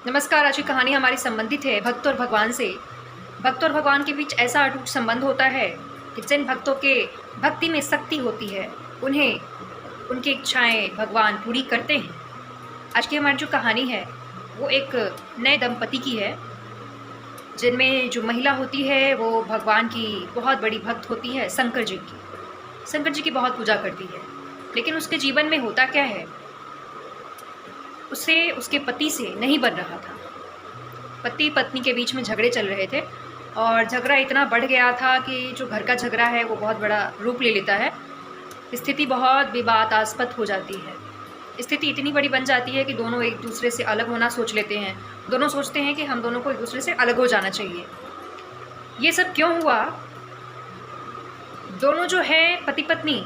नमस्कार। आज की कहानी हमारी संबंधित है भक्त और भगवान से। भक्त और भगवान के बीच ऐसा अटूट संबंध होता है कि जिन भक्तों के भक्ति में शक्ति होती है उन्हें उनकी इच्छाएं भगवान पूरी करते हैं। आज की हमारी जो कहानी है वो एक नए दंपति की है, जिनमें जो महिला होती है वो भगवान की बहुत बड़ी भक्त होती है, शंकर जी की बहुत पूजा करती है। लेकिन उसके जीवन में होता क्या है, उसे उसके पति से नहीं बन रहा था। पति पत्नी के बीच में झगड़े चल रहे थे और झगड़ा इतना बढ़ गया था कि जो घर का झगड़ा है वो बहुत बड़ा रूप ले लेता है। स्थिति बहुत विवादास्पद हो जाती है। स्थिति इतनी बड़ी बन जाती है कि दोनों एक दूसरे से अलग होना सोच लेते हैं। दोनों सोचते हैं कि हम दोनों को एक दूसरे से अलग हो जाना चाहिए। ये सब क्यों हुआ? दोनों जो है पति पत्नी,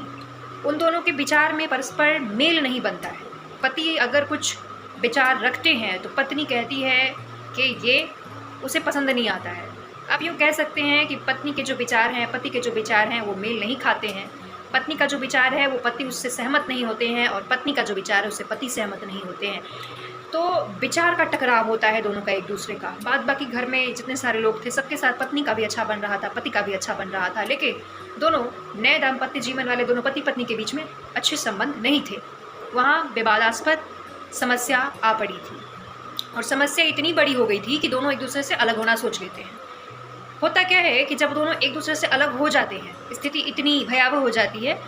उन दोनों के विचार में परस्पर मेल नहीं बनता है। पति अगर कुछ विचार रखते हैं तो पत्नी कहती है कि ये उसे पसंद नहीं आता है। आप यूँ कह सकते हैं कि पत्नी के जो विचार हैं, पति के जो विचार हैं वो मेल नहीं खाते हैं। पत्नी का जो विचार है वो पति उससे सहमत नहीं होते हैं और पत्नी का जो विचार है उससे पति सहमत नहीं होते हैं। तो विचार का टकराव होता है दोनों का एक दूसरे का। बाद बाकी घर में जितने सारे लोग थे सबके साथ पत्नी का भी अच्छा बन रहा था, पति का भी अच्छा बन रहा था, लेकिन दोनों नए दाम्पत्य जीवन वाले दोनों पति पत्नी के बीच में अच्छे संबंध नहीं थे। वहाँ विवादास्पद समस्या आ पड़ी थी और समस्या इतनी बड़ी हो गई थी कि दोनों एक दूसरे से अलग होना सोच लेते हैं। होता क्या है कि जब दोनों एक दूसरे से अलग हो जाते हैं, स्थिति इतनी भयावह हो जाती है,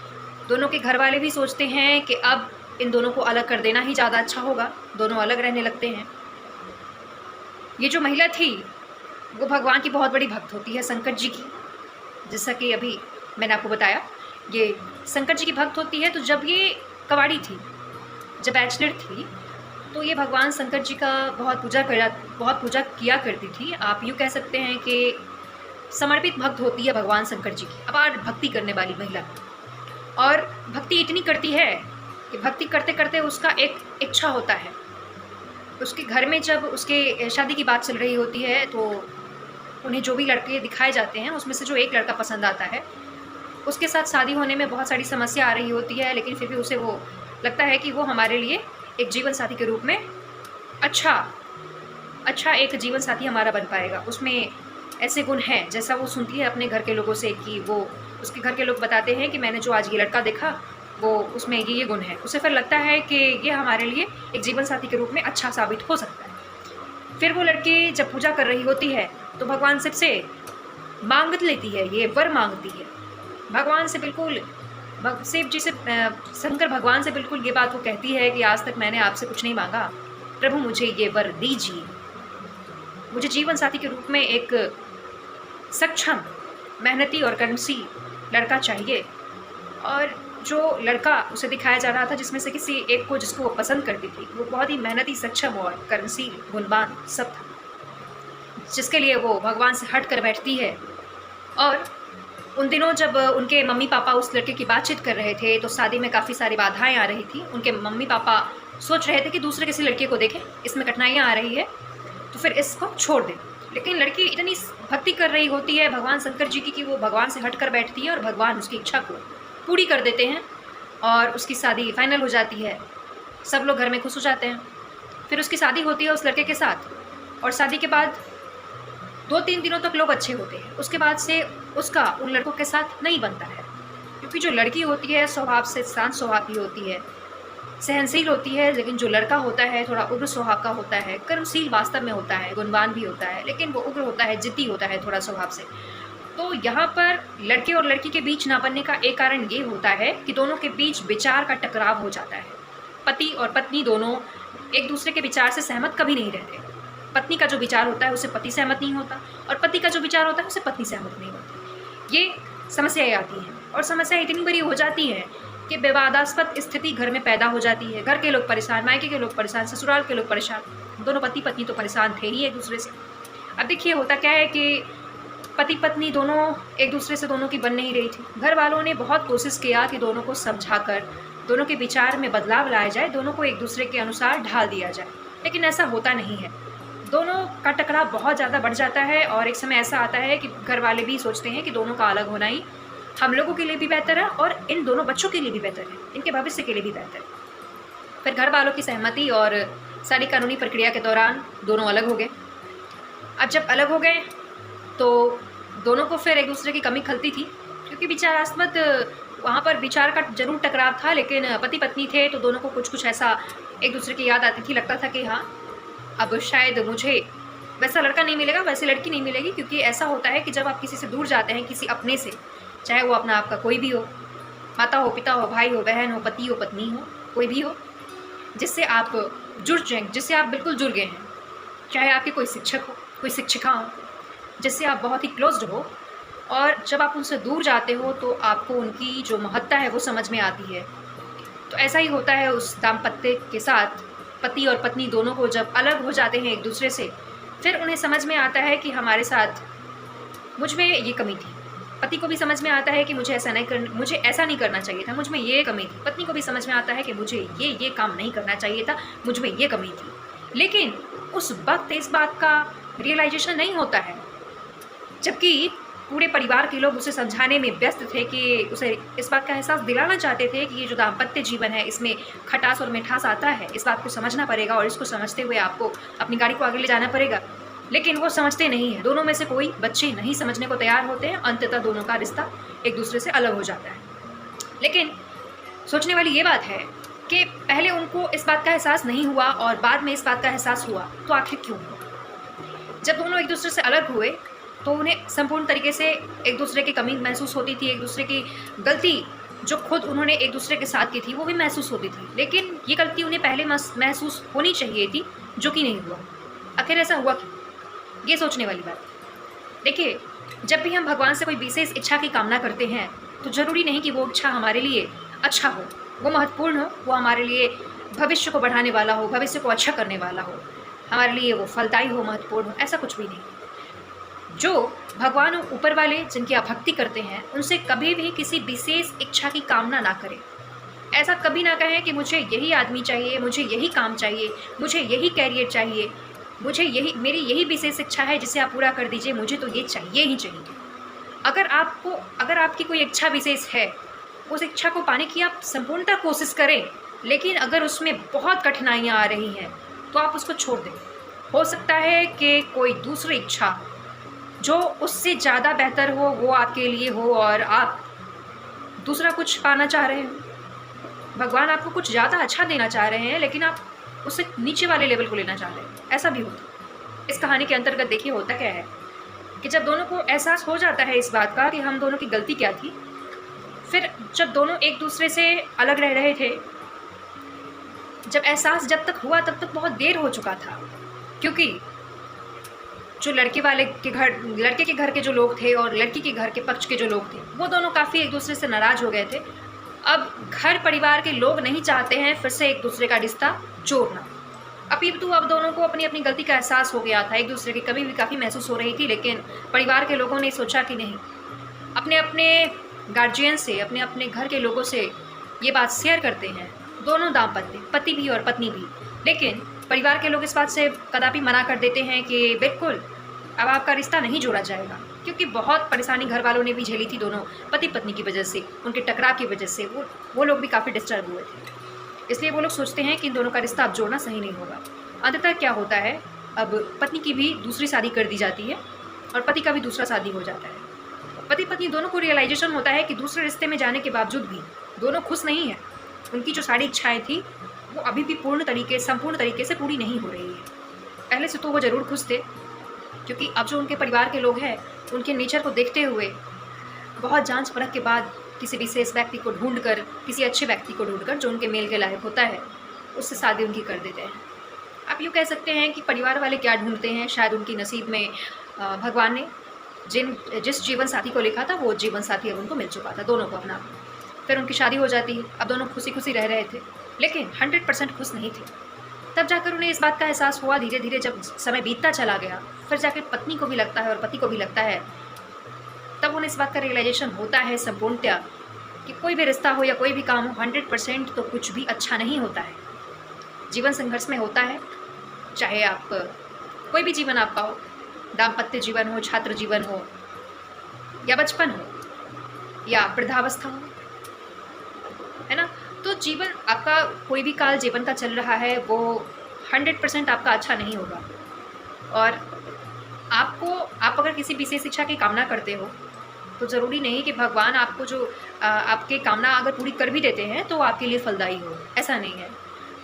दोनों के घर वाले भी सोचते हैं कि अब इन दोनों को अलग कर देना ही ज़्यादा अच्छा होगा। दोनों अलग रहने लगते हैं। ये जो महिला थी वो भगवान की बहुत बड़ी भक्त होती है, शंकर जी की। जैसा कि अभी मैंने आपको बताया, ये शंकर जी की भक्त होती है। तो जब ये कवाड़ी थी, जब बैचलर थी, तो ये भगवान शंकर जी का बहुत पूजा किया करती थी। आप यूँ कह सकते हैं कि समर्पित भक्त होती है भगवान शंकर जी की, अपार भक्ति करने वाली महिला। और भक्ति इतनी करती है कि भक्ति करते करते उसका एक इच्छा होता है। उसके घर में जब उसके शादी की बात चल रही होती है तो उन्हें जो भी लड़के दिखाए जाते हैं उसमें से जो एक लड़का पसंद आता है, उसके साथ शादी होने में बहुत सारी समस्या आ रही होती है, लेकिन फिर भी उसे वो लगता है कि वो हमारे लिए एक जीवन साथी के रूप में अच्छा एक जीवन साथी हमारा बन पाएगा। उसमें ऐसे गुण हैं, जैसा वो सुनती है अपने घर के लोगों से कि वो उसके घर के लोग बताते हैं कि मैंने जो आज ये लड़का देखा वो उसमें ये गुण है। उसे फिर लगता है कि ये हमारे लिए एक जीवन साथी के रूप में अच्छा साबित हो सकता है। फिर वो लड़की जब पूजा कर रही होती है तो भगवान शिव से मांग लेती है, ये वर मांगती है भगवान से। बिल्कुल शिव जी से, शंकर भगवान से बिल्कुल ये बात वो कहती है कि आज तक मैंने आपसे कुछ नहीं मांगा, प्रभु मुझे ये वर दीजिए। मुझे जीवन साथी के रूप में एक सक्षम, मेहनती और कर्मशील लड़का चाहिए। और जो लड़का उसे दिखाया जा रहा था, जिसमें से किसी एक को जिसको वो पसंद करती थी, वो बहुत ही मेहनती, सक्षम और कर्मशील, गुणवान सब था, जिसके लिए वो भगवान से हट कर बैठती है। और उन दिनों जब उनके मम्मी पापा उस लड़के की बातचीत कर रहे थे तो शादी में काफ़ी सारी बाधाएं आ रही थी। उनके मम्मी पापा सोच रहे थे कि दूसरे किसी लड़के को देखें, इसमें कठिनाइयां आ रही है तो फिर इसको छोड़ दें। लेकिन लड़की इतनी भक्ति कर रही होती है भगवान शंकर जी की कि वो भगवान से हट कर बैठती है और भगवान उसकी इच्छा को पूरी कर देते हैं और उसकी शादी फाइनल हो जाती है। सब लोग घर में खुश हो जाते हैं। फिर उसकी शादी होती है उस लड़के के साथ और शादी के बाद 2-3 दिनों तक लोग अच्छे होते हैं। उसके बाद से उसका उन लड़कों के साथ नहीं बनता है, क्योंकि जो लड़की होती है स्वभाव से शांत स्वभाव की होती है, सहनशील होती है, लेकिन जो लड़का होता है थोड़ा उग्र स्वभाव का होता है, कर्मशील वास्तव में होता है, गुणवान भी होता है, लेकिन वो उग्र होता है, जिद्दी होता है थोड़ा स्वभाव से। तो यहाँ पर लड़के और लड़की के बीच ना बनने का एक कारण ये होता है कि दोनों के बीच विचार का टकराव हो जाता है। पति और पत्नी दोनों एक दूसरे के विचार से सहमत कभी नहीं रहते। पत्नी का जो विचार होता है उससे पति सहमत नहीं होता और पति का जो विचार होता है उससे पत्नी सहमत नहीं होती। ये समस्याएं आती हैं और समस्या इतनी बड़ी हो जाती है कि विवादास्पद स्थिति घर में पैदा हो जाती है। घर के लोग परेशान, मायके के लोग परेशान, ससुराल के लोग परेशान। दोनों पति पत्नी तो परेशान थे ही एक दूसरे से। अब देखिए होता क्या है कि पति पत्नी दोनों एक दूसरे से दोनों की बन नहीं रही थी। घर वालों ने बहुत कोशिश किया कि दोनों को समझाकर दोनों के विचार में बदलाव लाया जाए, दोनों को एक दूसरे के अनुसार ढाल दिया जाए, लेकिन ऐसा होता नहीं है। दोनों का टकराव बहुत ज़्यादा बढ़ जाता है और एक समय ऐसा आता है कि घर वाले भी सोचते हैं कि दोनों का अलग होना ही हम लोगों के लिए भी बेहतर है और इन दोनों बच्चों के लिए भी बेहतर है, इनके भविष्य के लिए भी बेहतर है। फिर घर वालों की सहमति और सारी कानूनी प्रक्रिया के दौरान दोनों अलग हो गए। अब जब अलग हो गए तो दोनों को फिर एक दूसरे की कमी खलती थी, क्योंकि विचारास्मद वहाँ पर विचार का ज़रूर टकराव था, लेकिन पति पत्नी थे तो दोनों को कुछ ऐसा एक दूसरे की याद आती थी। लगता था कि हाँ, अब शायद मुझे वैसा लड़का नहीं मिलेगा, वैसी लड़की नहीं मिलेगी, क्योंकि ऐसा होता है कि जब आप किसी से दूर जाते हैं, किसी अपने से, चाहे वो अपना आपका कोई भी हो, माता हो, पिता हो, भाई हो, बहन हो, पति हो, पत्नी हो, कोई भी हो, जिससे आप जुड़ जाएँ, जिससे आप बिल्कुल जुड़ गए हैं, चाहे आपके कोई शिक्षक हो, कोई शिक्षिका हो, जिससे आप बहुत ही क्लोज्ड हो, और जब आप उनसे दूर जाते हो तो आपको उनकी जो महत्ता है वो समझ में आती है। तो ऐसा ही होता है उस दाम्पत्य के साथ। पति और पत्नी दोनों को जब अलग हो जाते हैं एक दूसरे से, फिर उन्हें समझ में आता है कि हमारे साथ मुझ में ये कमी थी। पति को भी समझ में आता है कि मुझे ऐसा नहीं करना चाहिए था, मुझ में ये कमी थी। पत्नी को भी समझ में आता है कि मुझे ये काम नहीं करना चाहिए था, मुझ में ये कमी थी। लेकिन उस वक्त इस बात का रियलाइजेशन नहीं होता है, जबकि पूरे परिवार के लोग उसे समझाने में व्यस्त थे, कि उसे इस बात का एहसास दिलाना चाहते थे कि ये जो दाम्पत्य जीवन है इसमें खटास और मिठास आता है, इस बात को समझना पड़ेगा और इसको समझते हुए आपको अपनी गाड़ी को आगे ले जाना पड़ेगा। लेकिन वो समझते नहीं हैं। दोनों में से कोई बच्चे नहीं समझने को तैयार होते हैं। अंततः दोनों का रिश्ता एक दूसरे से अलग हो जाता है। लेकिन सोचने वाली ये बात है कि पहले उनको इस बात का एहसास नहीं हुआ और बाद में इस बात का एहसास हुआ, तो आखिर क्यों हुआ? जब दोनों एक दूसरे से अलग हुए तो उन्हें संपूर्ण तरीके से एक दूसरे की कमी महसूस होती थी, एक दूसरे की गलती जो खुद उन्होंने एक दूसरे के साथ की थी वो भी महसूस होती थी। लेकिन ये गलती उन्हें पहले महसूस होनी चाहिए थी, जो कि नहीं हुआ। आखिर ऐसा हुआ क्यों? ये सोचने वाली बात। देखिए, जब भी हम भगवान से कोई विशेष इच्छा की कामना करते हैं तो ज़रूरी नहीं कि वो इच्छा हमारे लिए अच्छा हो, वो महत्वपूर्ण हो, वो हमारे लिए भविष्य को बढ़ाने वाला हो, भविष्य को अच्छा करने वाला हो, हमारे लिए वो फलदायी हो, महत्वपूर्ण हो, ऐसा कुछ भी नहीं। जो भगवान ऊपर वाले जिनकी आप भक्ति करते हैं, उनसे कभी भी किसी विशेष इच्छा की कामना ना करें। ऐसा कभी ना कहें कि मुझे यही आदमी चाहिए, मुझे यही काम चाहिए, मुझे यही कैरियर चाहिए, मेरी यही विशेष इच्छा है जिसे आप पूरा कर दीजिए, मुझे तो ये चाहिए ही चाहिए। अगर आपकी कोई इच्छा विशेष है, उस इच्छा को पाने की आप संपूर्णतः कोशिश करें, लेकिन अगर उसमें बहुत कठिनाइयाँ आ रही हैं तो आप उसको छोड़ दें। हो सकता है कि कोई दूसरी इच्छा जो उससे ज़्यादा बेहतर हो वो आपके लिए हो और आप दूसरा कुछ पाना चाह रहे हैं। भगवान आपको कुछ ज़्यादा अच्छा देना चाह रहे हैं, लेकिन आप उससे नीचे वाले लेवल को लेना चाह रहे हैं। ऐसा भी होता है। इस कहानी के अंतर्गत देखिए होता क्या है कि जब दोनों को एहसास हो जाता है इस बात का कि हम दोनों की गलती क्या थी, फिर जब दोनों एक दूसरे से अलग रह रहे थे, जब एहसास जब तक हुआ तब तक बहुत देर हो चुका था, क्योंकि जो लड़के के घर के जो लोग थे और लड़की के घर के पक्ष के जो लोग थे, वो दोनों काफ़ी एक दूसरे से नाराज़ हो गए थे। अब घर परिवार के लोग नहीं चाहते हैं फिर से एक दूसरे का रिश्ता जोड़ना। अब दोनों को अपनी अपनी गलती का एहसास हो गया था, एक दूसरे की कमी भी काफ़ी महसूस हो रही थी, लेकिन परिवार के लोगों ने सोचा कि नहीं, अपने अपने गार्जियन से, अपने अपने घर के लोगों से ये बात शेयर करते हैं, दोनों दाम्पत्य, पति भी और पत्नी भी। लेकिन परिवार के लोग इस बात से कदापि मना कर देते हैं कि बिल्कुल अब आपका रिश्ता नहीं जोड़ा जाएगा, क्योंकि बहुत परेशानी घर वालों ने भी झेली थी, दोनों पति पत्नी की वजह से, उनके टकराव की वजह से वो लोग भी काफ़ी डिस्टर्ब हुए थे। इसलिए वो लोग सोचते हैं कि इन दोनों का रिश्ता अब जोड़ना सही नहीं होगा। अंततः क्या होता है, अब पत्नी की भी दूसरी शादी कर दी जाती है और पति का भी दूसरा शादी हो जाता है। पति पत्नी दोनों को रियलाइजेशन होता है कि दूसरे रिश्ते में जाने के बावजूद भी दोनों खुश नहीं हैं। उनकी जो सारी इच्छाएँ थी वो अभी भी संपूर्ण तरीके से पूरी नहीं हो रही है। पहले से तो वो ज़रूर खुश थे, क्योंकि अब जो उनके परिवार के लोग हैं, उनके नेचर को देखते हुए बहुत जांच परख के बाद किसी विशेष व्यक्ति को ढूंढकर, किसी अच्छे व्यक्ति को ढूंढकर जो उनके मेल के लायक होता है, उससे शादी उनकी कर देते हैं। आप यूँ कह सकते हैं कि परिवार वाले क्या ढूंढते हैं, शायद उनकी नसीब में भगवान ने जिस जीवन साथी को लिखा था वो जीवन साथी अब उनको मिल चुका था, दोनों को अपना। फिर उनकी शादी हो जाती है। अब दोनों खुशी खुशी रह रहे थे, लेकिन 100% खुश नहीं थे। तब जाकर उन्हें इस बात का एहसास हुआ, धीरे धीरे जब समय बीतता चला गया, फिर जाकर पत्नी को भी लगता है और पति को भी लगता है, तब उन्हें इस बात का रियलाइजेशन होता है संपूर्णतया कि कोई भी रिश्ता हो या कोई भी काम हो, 100% तो कुछ भी अच्छा नहीं होता है। जीवन संघर्ष में होता है, चाहे आप कोई भी जीवन आपका हो, दाम्पत्य जीवन हो, छात्र जीवन हो, या बचपन हो, या वृद्धावस्था हो, है ना। तो जीवन आपका कोई भी काल जीवन का चल रहा है, वो 100% आपका अच्छा नहीं होगा। और आप अगर किसी विशेष शिक्षा की कामना करते हो तो ज़रूरी नहीं कि भगवान आपको जो आपके कामना अगर पूरी कर भी देते हैं तो आपके लिए फलदायी हो, ऐसा नहीं है।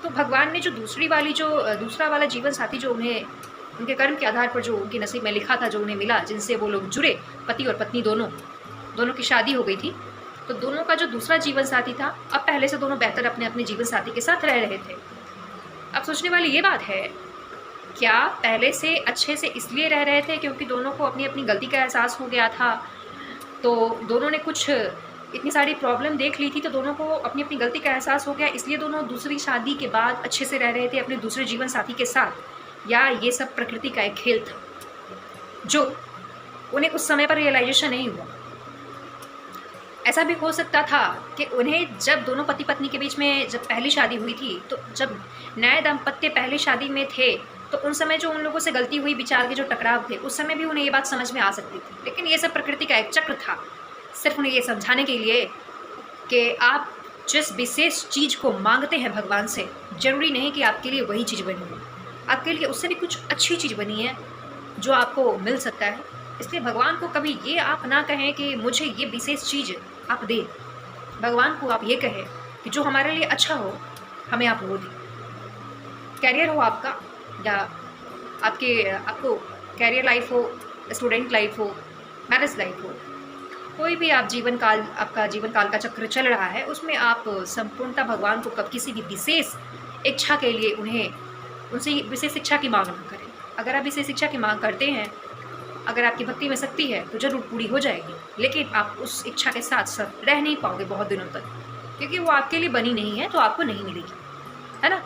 तो भगवान ने जो दूसरा वाला जीवन साथी जो उन्हें उनके कर्म के आधार पर जो उनके नसीब में लिखा था, जो उन्हें मिला, जिनसे वो लोग जुड़े, पति और पत्नी दोनों की शादी हो गई थी, तो दोनों का जो दूसरा जीवन साथी था, अब पहले से दोनों बेहतर अपने अपने जीवन साथी के साथ रह रहे थे। अब सोचने वाली ये बात है, क्या पहले से अच्छे से इसलिए रह रहे थे क्योंकि दोनों को अपनी अपनी गलती का एहसास हो गया था, तो दोनों ने कुछ इतनी सारी प्रॉब्लम देख ली थी, तो दोनों को अपनी अपनी गलती का एहसास हो गया, इसलिए दोनों दूसरी शादी के बाद अच्छे से रह रहे थे अपने दूसरे जीवन साथी के साथ? या ये सब प्रकृति का एक खेल था जो उन्हें उस समय पर रियलाइजेशन नहीं हुआ? ऐसा भी हो सकता था कि उन्हें जब दोनों पति पत्नी के बीच में जब पहली शादी हुई थी, तो जब नए दाम्पत्य पहली शादी में थे, तो उन समय जो उन लोगों से गलती हुई, विचार के जो टकराव थे, उस समय भी उन्हें ये बात समझ में आ सकती थी। लेकिन ये सब प्रकृति का एक चक्र था, सिर्फ उन्हें ये समझाने के लिए कि आप जिस विशेष चीज़ को मांगते हैं भगवान से, ज़रूरी नहीं कि आपके लिए वही चीज़ बनी हो, आपके लिए उससे भी कुछ अच्छी चीज़ बनी है जो आपको मिल सकता है। इसलिए भगवान को कभी ये आप ना कहें कि मुझे ये विशेष चीज़ आप दें। भगवान को आप ये कहें कि जो हमारे लिए अच्छा हो हमें आप वो दें। कैरियर हो आपका, या आपको कैरियर लाइफ हो, स्टूडेंट लाइफ हो, मैरिज लाइफ हो, कोई भी आपका जीवन काल का चक्र चल रहा है, उसमें आप संपूर्णतः भगवान को कब किसी भी विशेष इच्छा के लिए उनसे विशेष शिक्षा की मांग ना करें। अगर आप विशेष शिक्षा की मांग करते हैं, अगर आपकी भक्ति में शक्ति है तो ज़रूर पूरी हो जाएगी, लेकिन आप उस इच्छा के साथ साथ रह नहीं पाओगे बहुत दिनों तक, क्योंकि वो आपके लिए बनी नहीं है, तो आपको नहीं मिलेगी, है ना।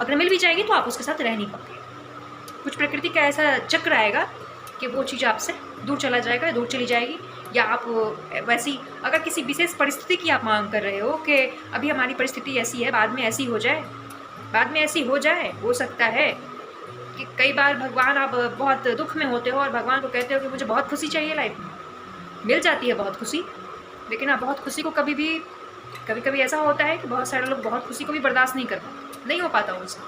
अगर मिल भी जाएगी तो आप उसके साथ रह नहीं पाओगे। कुछ प्रकृति का ऐसा चक्र आएगा कि वो चीज़ आपसे दूर चला जाएगा, दूर चली जाएगी, या आप वैसी अगर किसी विशेष परिस्थिति की आप मांग कर रहे हो कि अभी हमारी परिस्थिति ऐसी है, बाद में ऐसी हो जाए, हो सकता है कि कई बार भगवान आप बहुत दुख में होते हो और भगवान को कहते हो कि मुझे बहुत खुशी चाहिए लाइफ में, मिल जाती है बहुत खुशी, लेकिन आप बहुत खुशी को कभी कभी ऐसा होता है कि बहुत सारे लोग बहुत खुशी को भी बर्दाश्त नहीं कर पाते, नहीं हो पाता उनसे,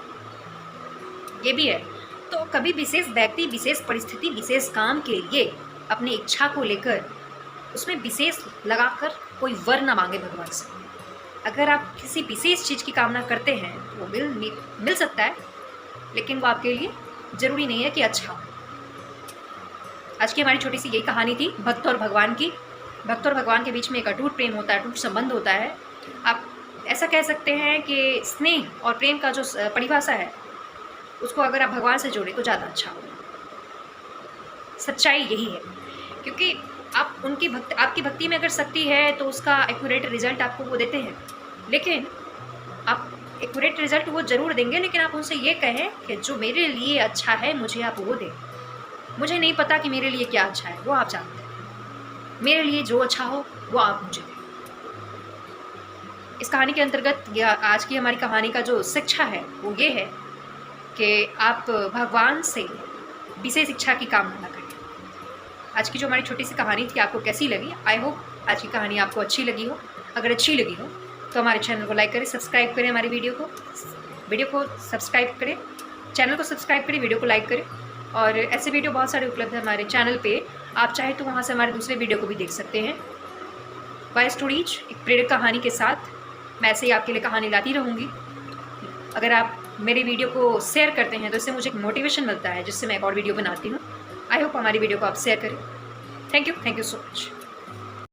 ये भी है। तो कभी विशेष व्यक्ति, विशेष परिस्थिति, विशेष काम के लिए अपनी इच्छा को लेकर उसमें विशेष लगाकर कोई वर न मांगे भगवान से। अगर आप किसी विशेष चीज़ की कामना करते हैं वो मिल सकता है, लेकिन वो आपके लिए ज़रूरी नहीं है कि अच्छा हो। आज की हमारी छोटी सी यही कहानी थी भक्त और भगवान की। भक्त और भगवान के बीच में एक अटूट प्रेम होता है, अटूट संबंध होता है। आप ऐसा कह सकते हैं कि स्नेह और प्रेम का जो परिभाषा है, उसको अगर आप भगवान से जोड़ें तो ज़्यादा अच्छा होगा। सच्चाई यही है, क्योंकि आपकी भक्ति में अगर शक्ति है तो उसका एक्यूरेट रिजल्ट आपको वो देते हैं, लेकिन आप एक्यूरेट रिजल्ट वो ज़रूर देंगे, लेकिन आप उनसे ये कहें कि जो मेरे लिए अच्छा है मुझे आप वो दें। मुझे नहीं पता कि मेरे लिए क्या अच्छा है, वो आप जानते हैं। मेरे लिए जो अच्छा हो वो आप मुझे दें। इस कहानी के अंतर्गत या आज की हमारी कहानी का जो शिक्षा है वो ये है कि आप भगवान से विशेष शिक्षा की कामना न करें। आज की जो हमारी छोटी सी कहानी थी आपको कैसी लगी? आई होप आज की कहानी आपको अच्छी लगी हो। अगर अच्छी लगी हो तो हमारे चैनल को लाइक करें, सब्सक्राइब करें, हमारी वीडियो को सब्सक्राइब करें, चैनल को सब्सक्राइब करें, वीडियो को लाइक करें। और ऐसे वीडियो बहुत सारे उपलब्ध हैं हमारे चैनल पे, आप चाहे तो वहाँ से हमारे दूसरे वीडियो को भी देख सकते हैं। वाई स्टोरीज एक प्रेरक कहानी के साथ मैं ऐसे ही आपके लिए कहानी लाती रहूँगी। अगर आप मेरे वीडियो को शेयर करते हैं तो इससे मुझे एक मोटिवेशन मिलता है, जिससे मैं एक और वीडियो बनाती हूँ। आई होप हमारी वीडियो को आप शेयर करें। Thank you so much.